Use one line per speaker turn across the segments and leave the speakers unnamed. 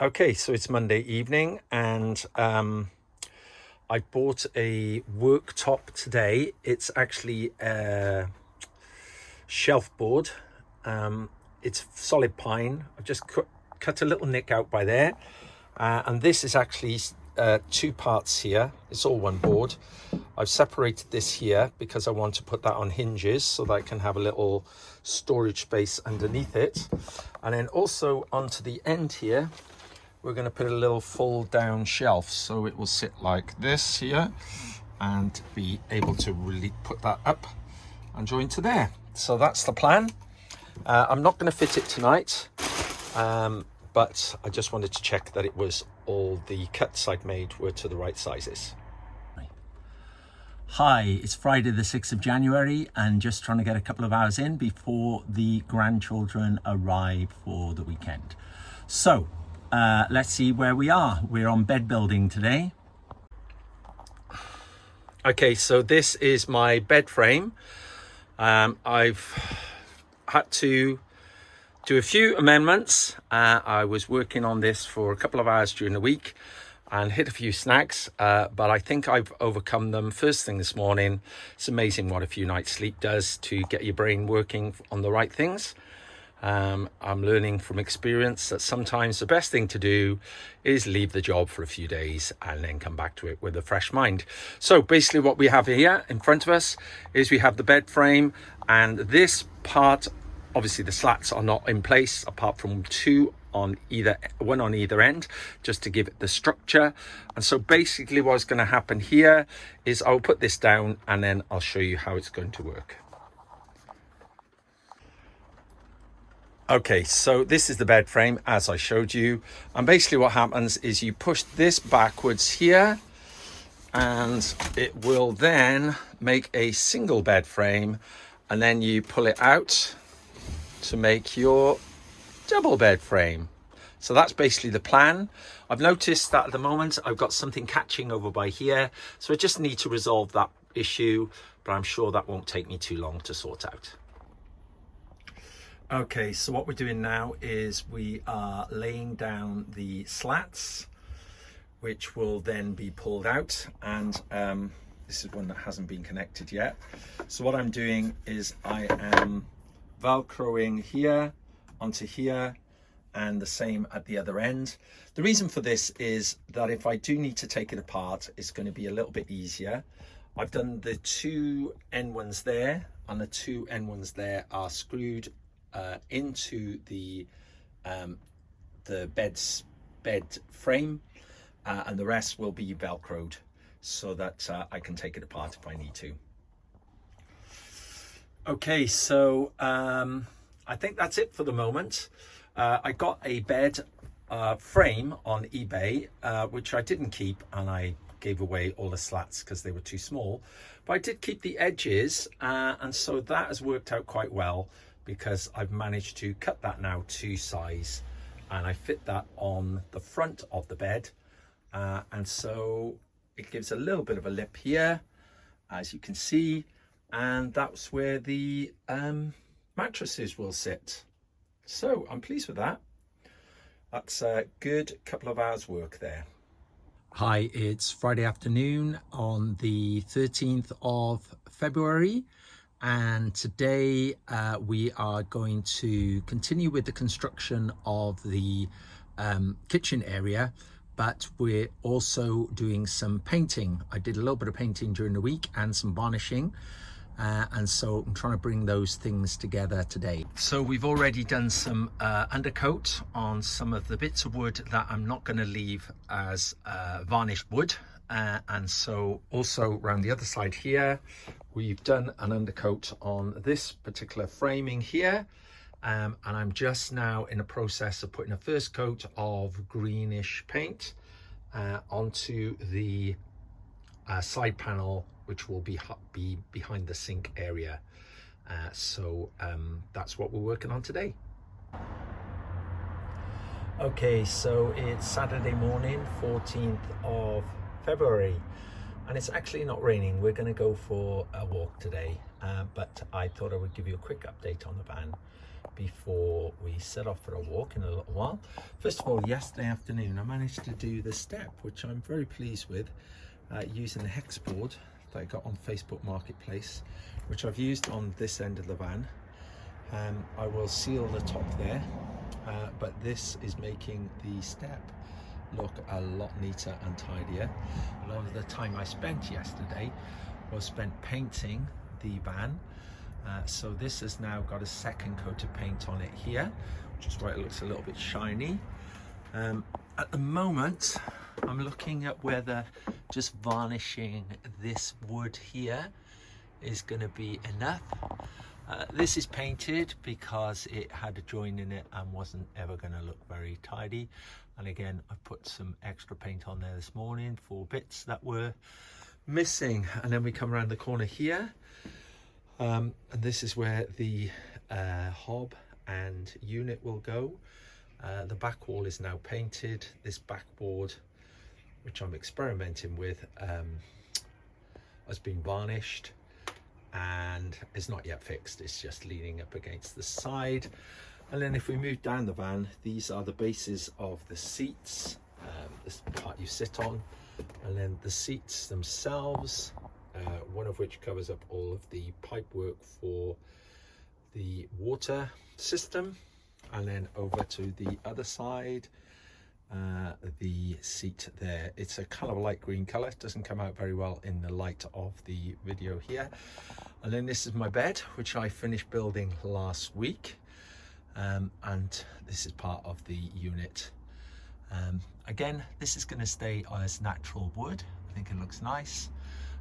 Okay, so it's Monday evening and I bought a worktop today. It's actually a shelf board. It's solid pine. I've just cut a little nick out by there. And this is actually two parts here. It's all one board. I've separated this here because I want to put that on hinges so that I can have a little storage space underneath it. And then also onto the end here, we're going to put a little fold down shelf so it will sit like this here and be able to really put that up and join to there. So that's the plan. I'm not going to fit it tonight, but I just wanted to check that it was all the cuts I'd made were to the right sizes.
Hi, it's Friday the 6th of January and just trying to get a couple of hours in before the grandchildren arrive for the weekend. So let's see where we are. We're on bed building today.
Okay, so this is my bed frame. I've had to do a few amendments. I was working on this for a couple of hours during the week and hit a few snags, but I think I've overcome them first thing this morning. It's amazing what a few nights sleep does to get your brain working on the right things. I'm learning from experience that sometimes the best thing to do is leave the job for a few days and then come back to it with a fresh mind. So basically what we have here in front of us is we have the bed frame, and this part, obviously the slats are not in place apart from one on either end, just to give it the structure. And so basically what's going to happen here is I'll put this down and then I'll show you how it's going to work. Okay, so this is the bed frame as I showed you, and basically what happens is you push this backwards here and it will then make a single bed frame, and then you pull it out to make your double bed frame. So that's basically the plan. I've noticed that at the moment I've got something catching over by here, so I just need to resolve that issue, but I'm sure that won't take me too long to sort out. Okay, so what we're doing now is we are laying down the slats, which will then be pulled out, and this is one that hasn't been connected yet. So what I'm doing is I am velcroing here onto here and the same at the other end. The reason for this is that if I do need to take it apart, it's going to be a little bit easier. I've done the two end ones there, and the two end ones there are screwed into the bed frame, and the rest will be velcroed so that I can take it apart if I need to. Okay, so I think that's it for the moment. I got a bed frame on eBay, which I didn't keep, and I gave away all the slats because they were too small, but I did keep the edges, and so that has worked out quite well because I've managed to cut that now to size, and I fit that on the front of the bed, and so it gives a little bit of a lip here, as you can see, and that's where the mattresses will sit. So I'm pleased with that. That's a good couple of hours work there.
Hi, it's Friday afternoon on the 13th of February. And today we are going to continue with the construction of the kitchen area, but we're also doing some painting. I did a little bit of painting during the week and some varnishing, and so I'm trying to bring those things together today. So we've already done some undercoat on some of the bits of wood that I'm not going to leave as varnished wood. And so also around the other side here, we've done an undercoat on this particular framing here. And I'm just now in the process of putting a first coat of greenish paint onto the side panel, which will be behind the sink area. So that's what we're working on today. Okay, so it's Saturday morning, 14th of February, and it's actually not raining. We're going to go for a walk today, but I thought I would give you a quick update on the van.
before we set off for a walk in a little while. First of all, yesterday afternoon I managed to do the step, which I'm very pleased with, using the hex board that I got on Facebook Marketplace, which I've used on this end of the van. I will seal the top there, but this is making the step look a lot neater and tidier. A lot of the time I spent yesterday was spent painting the van, so this has now got a second coat of paint on it here, which is why it looks a little bit shiny. At the moment I'm looking at whether just varnishing this wood here is going to be enough. This is painted because it had a join in it and wasn't ever going to look very tidy. And again, I put some extra paint on there this morning for bits that were missing. And then we come around the corner here, and this is where the hob and unit will go. The back wall is now painted. This backboard, which I'm experimenting with, has been varnished and it's not yet fixed. It's just leaning up against the side. And then if we move down the van, these are the bases of the seats, this part you sit on, and then the seats themselves, one of which covers up all of the pipe work for the water system. And then over to the other side, the seat there, it's a kind of light green color. It doesn't come out very well in the light of the video here. And then this is my bed, which I finished building last week, and this is part of the unit. Again, this is going to stay as natural wood. I think it looks nice.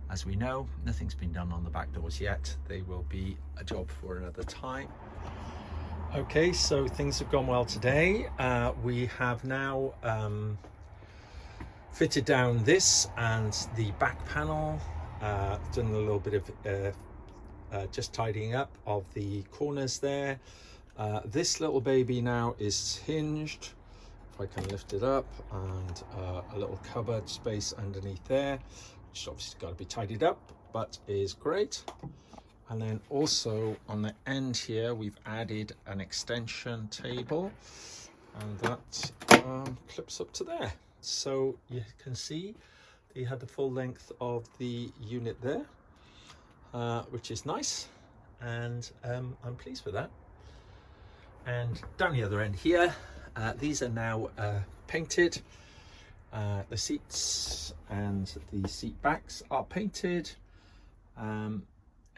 As we know, nothing's been done on the back doors yet. They will be a job for another time. Okay, so things have gone well today. We have now fitted down this and the back panel, done a little bit of just tidying up of the corners there. This little baby now is hinged, if I can lift it up, and a little cupboard space underneath there, which obviously got to be tidied up, but is great. And then also on the end here, we've added an extension table, and that clips up to there. So you can see you had the full length of the unit there, which is nice, and I'm pleased with that. And down the other end here, these are now painted. The seats and the seat backs are painted.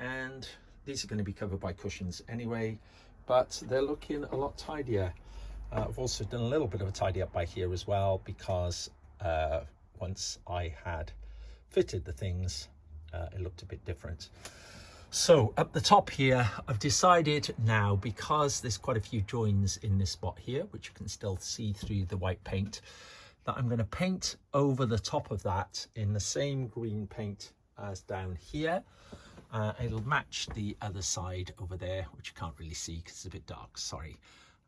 And these are going to be covered by cushions anyway, but they're looking a lot tidier. I've also done a little bit of a tidy up by here as well, because once I had fitted the things, it looked a bit different. So up the top here, I've decided now, because there's quite a few joins in this spot here, which you can still see through the white paint, that I'm going to paint over the top of that in the same green paint as down here. It'll match the other side over there, which you can't really see because it's a bit dark, sorry.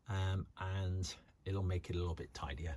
And it'll make it a little bit tidier.